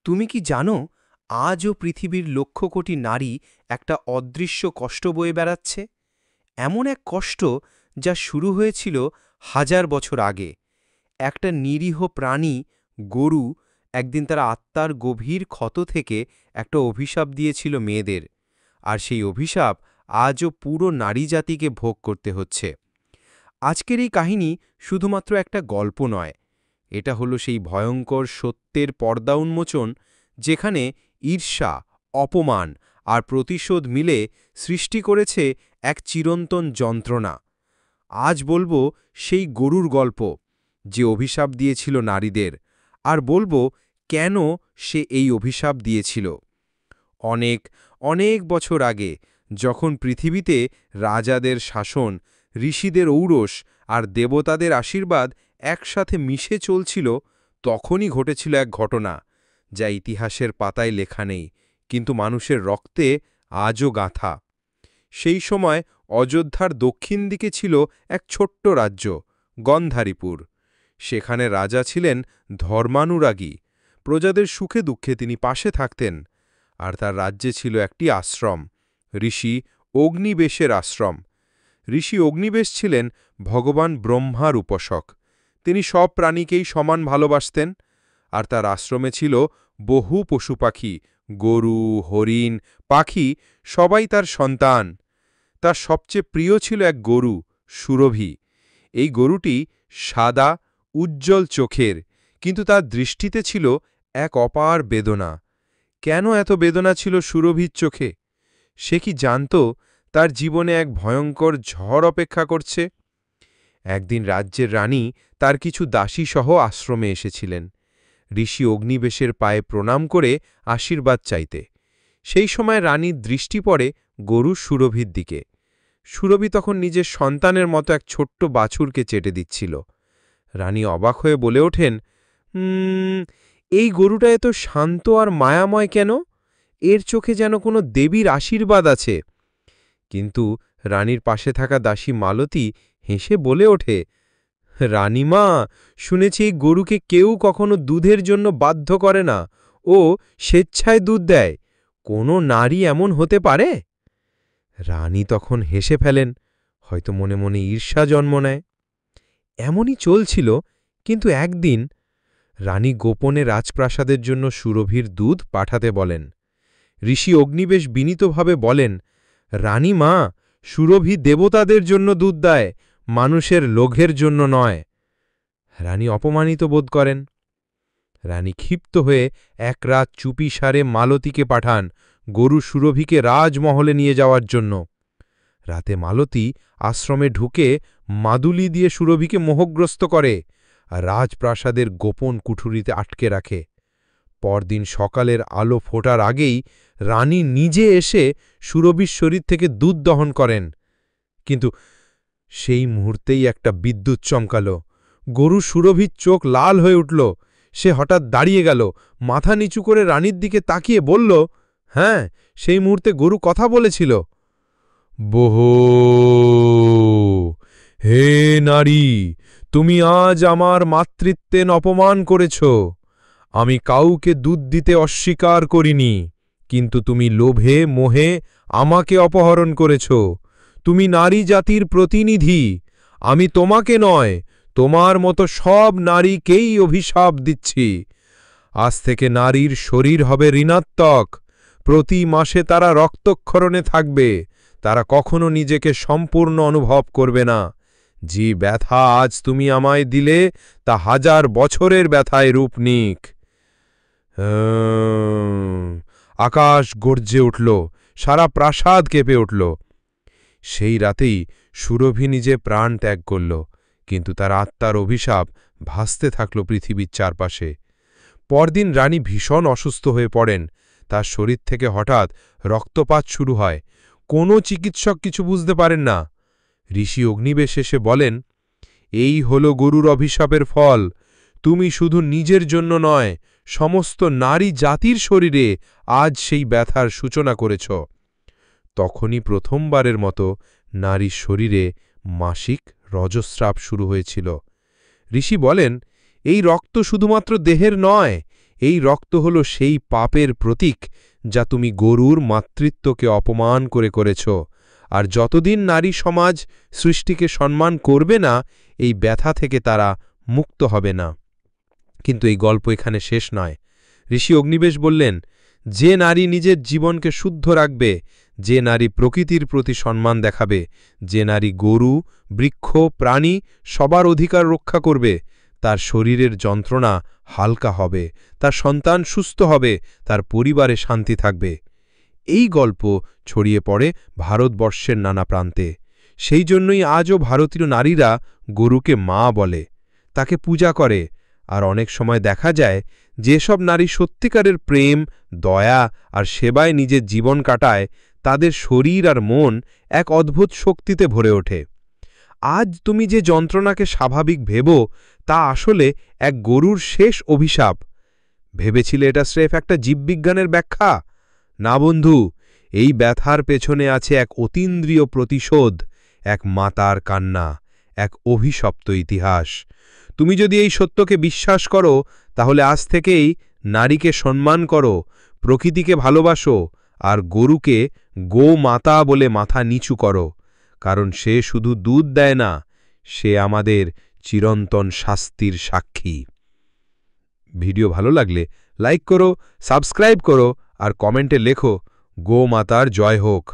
তুমি কি জানো, আজও পৃথিবীর লক্ষ কোটি নারী একটা অদৃশ্য কষ্ট বয়ে বেড়াচ্ছে? এমন এক কষ্ট যা শুরু হয়েছিল হাজার বছর আগে। একটা নিরীহ প্রাণী, গরু, একদিন তার আত্মার গভীর ক্ষত থেকে একটা অভিশাপ দিয়েছিল মেয়েদের। আর সেই অভিশাপ আজও পুরো নারী জাতিকে ভোগ করতে হচ্ছে। আজকের এই কাহিনী শুধুমাত্র একটা গল্প নয়, এটা হলো সেই ভয়ঙ্কর সত্যের পর্দা উন্মোচন, যেখানে ঈর্ষা, অপমান আর প্রতিশোধ মিলে সৃষ্টি করেছে এক চিরন্তন যন্ত্রণা। আজ বলবো সেই গরুর গল্প, যে অভিশাপ দিয়েছিল নারীদের, আর বলবো কেন সে এই অভিশাপ দিয়েছিল। অনেক অনেক বছর আগে, যখন পৃথিবীতে রাজাদের শাসন, ঋষিদের ঔরস আর দেবতাদের আশীর্বাদ একসাথে মিশে চলছিল, তখনই ঘটেছিল এক ঘটনা যা ইতিহাসের পাতায় লেখা নেই, কিন্তু মানুষের রক্তে আজও গাঁথা। সেই সময় অযোধ্যার দক্ষিণ দিকে ছিল এক ছোট্ট রাজ্য, গন্ধারীপুর। সেখানে রাজা ছিলেন ধর্মানুরাগী, প্রজাদের সুখে দুঃখে তিনি পাশে থাকতেন। আর তার রাজ্যে ছিল একটি আশ্রম, ঋষি অগ্নিবেশের আশ্রম। ঋষি অগ্নিবেশ ছিলেন ভগবান ব্রহ্মার উপাসক। তিনি সব প্রাণীকেই সমান ভালোবাসতেন। আর তার আশ্রমে ছিল বহু পশু পাখি, গরু, হরিণ, পাখি, সবাই তার সন্তান। তার সবচেয়ে প্রিয় ছিল এক গরু, সুরভি। এই গরুটি সাদা, উজ্জ্বল চোখের, কিন্তু তার দৃষ্টিতে ছিল এক অপার বেদনা। কেন এত বেদনা ছিল সুরভির চোখে? সে কি জানত তার জীবনে এক ভয়ঙ্কর ঝড় অপেক্ষা করছে? একদিন রাজ্যের রানী তার কিছু দাসী সহ আশ্রমে এসেছিলেন, ঋষি অগ্নিবেশের পায়ে প্রণাম করে আশীর্বাদ চাইতে। সেই সময় রানীর দৃষ্টি পড়ে গরু সুরভির দিকে। সুরভি তখন নিজের সন্তানের মতো এক ছোট্ট বাছুরকে চেটে দিচ্ছিল। রানী অবাক হয়ে বলে ওঠেন, এই গরুটা এত শান্ত আর মায়াময় কেন? এর চোখে যেন কোনো দেবীর আশীর্বাদ আছে। কিন্তু রানীর পাশে থাকা দাসী মালতী হেসে বলে ওঠে, রানীমা, শুনেছি এই গরুকে কেউ কখনো দুধের জন্য বাধ্য করে না, ও স্বেচ্ছায় দুধ দেয়। কোনো নারী এমন হতে পারে? রানী তখন হেসে ফেলেন, হয়তো মনে মনে ঈর্ষা জন্ম নেয়। এমনই চলছিল, কিন্তু একদিন রানী গোপনে রাজপ্রাসাদের জন্য সুরভির দুধ পাঠাতে বলেন। ঋষি অগ্নিবেশ বিনীতভাবে বলেন, রানীমা, সুরভি দেবতাদের জন্য দুধ দেয়, মানুষের লোভের জন্য নয়। রানী অপমানিত বোধ করেন। রানী ক্ষিপ্ত হয়ে এক রাত চুপিসারে মালতীকে পাঠান গরু সুরভিকে রাজমহলে নিয়ে যাওয়ার জন্য। রাতে মালতী আশ্রমে ঢুকে মাদুলি দিয়ে সুরভিকে মোহগ্রস্ত করে আর রাজপ্রাসাদের গোপন কুঠুরিতে আটকে রাখে। পরদিন সকালের আলো ফোটার আগেই রানী নিজে এসে সুরভির শরীর থেকে দুধ দহন করেন। কিন্তু সেই মুহূর্তেই একটা বিদ্যুৎ চমকাল। গরু সুরভির চোখ লাল হয়ে উঠল। সে হঠাৎ দাঁড়িয়ে গেল, মাথা নিচু করে রানীর দিকে তাকিয়ে বলল, হ্যাঁ, সেই মুহূর্তে গরু কথা বলেছিল। বহু, হে নারী, তুমি আজ আমার মাতৃত্বের অপমান করেছ। আমি কাউকে দুধ দিতে অস্বীকার করিনি, কিন্তু তুমি লোভে মোহে আমাকে অপহরণ করেছ। তুমি নারী জাতির প্রতিনিধি। আমি তোমাকে নয়, তোমার মতো সব নারীকেই অভিশাপ দিচ্ছি। আজ থেকে নারীর শরীর হবে ঋণাত্মক। প্রতি মাসে তারা রক্তক্ষরণে থাকবে। তারা কখনো নিজেকে সম্পূর্ণ অনুভব করবে না। যে ব্যথা আজ তুমি আমায় দিলে, তা হাজার বছরের ব্যথায় রূপ নিক। আকাশ গর্জে উঠল, সারা প্রাসাদ কেঁপে উঠল। সেই রাতেই সুরভি নিজে প্রাণ ত্যাগ করল, কিন্তু তার আত্মার অভিশাপ ভাসতে থাকল পৃথিবীর চারপাশে। পরদিন রানী ভীষণ অসুস্থ হয়ে পড়েন। তার শরীর থেকে হঠাৎ রক্তপাত শুরু হয়। কোনো চিকিৎসক কিছু বুঝতে পারেন না। ঋষি অগ্নিবেশ এসে বলেন, এই হল গরুর অভিশাপের ফল। তুমি শুধু নিজের জন্য নয়, সমস্ত নারী জাতির শরীরে আজ সেই ব্যথার সূচনা করেছ। তখনই প্রথমবারের মতো নারীর শরীরে মাসিক রজস্রাব শুরু হয়েছিল। ঋষি বলেন, এই রক্ত শুধুমাত্র দেহের নয়, এই রক্ত হল সেই পাপের প্রতীক যা তুমি গরুর মাতৃত্বকে অপমান করেছ। আর যতদিন নারী সমাজ সৃষ্টিকে সম্মান করবে না, এই ব্যথা থেকে তারা মুক্ত হবে না। কিন্তু এই গল্প এখানে শেষ নয়। ঋষি অগ্নিবেশ বললেন, যে নারী নিজের জীবনকে শুদ্ধ রাখবে, যে নারী প্রকৃতির প্রতি সম্মান দেখাবে, যে নারী গরু, বৃক্ষ, প্রাণী সবার অধিকার রক্ষা করবে, তার শরীরের যন্ত্রণা হালকা হবে, তার সন্তান সুস্থ হবে, তার পরিবারে শান্তি থাকবে। এই গল্প ছড়িয়ে পড়ে ভারতবর্ষের নানা প্রান্তে। সেই জন্যই আজও ভারতীয় নারীরা গরুকে মা বলে, তাকে পূজা করে। আর অনেক সময় দেখা যায়, যেসব নারী সত্যিকারের প্রেম, দয়া আর সেবায় নিজের জীবন কাটায়, তাদের শরীর আর মন এক অদ্ভুত শক্তিতে ভরে ওঠে। আজ তুমি যে যন্ত্রণাকে স্বাভাবিক ভেবো, তা আসলে এক গরুর শেষ অভিশাপ। ভেবেছিলে এটা স্রেফ একটা জীববিজ্ঞানের ব্যাখ্যা? না বন্ধু, এই ব্যথার পেছনে আছে এক অতীন্দ্রিয় প্রতিশোধ, এক মাতার কান্না, এক অভিশপ্ত ইতিহাস। তুমি যদি এই সত্যকে বিশ্বাস করো, তাহলে আজ থেকেই নারীকে সম্মান করো, প্রকৃতিকে ভালোবাসো, আর গরুকে গোমাতা বলে মাথা নিচু করো। কারণ সে শুধু দুধ দেয় না, সে আমাদের চিরন্তন শাস্তির সাক্ষী। ভিডিও ভালো লাগলে লাইক করো, সাবস্ক্রাইব করো আর কমেন্টে লেখো, গোমাতার জয় হোক।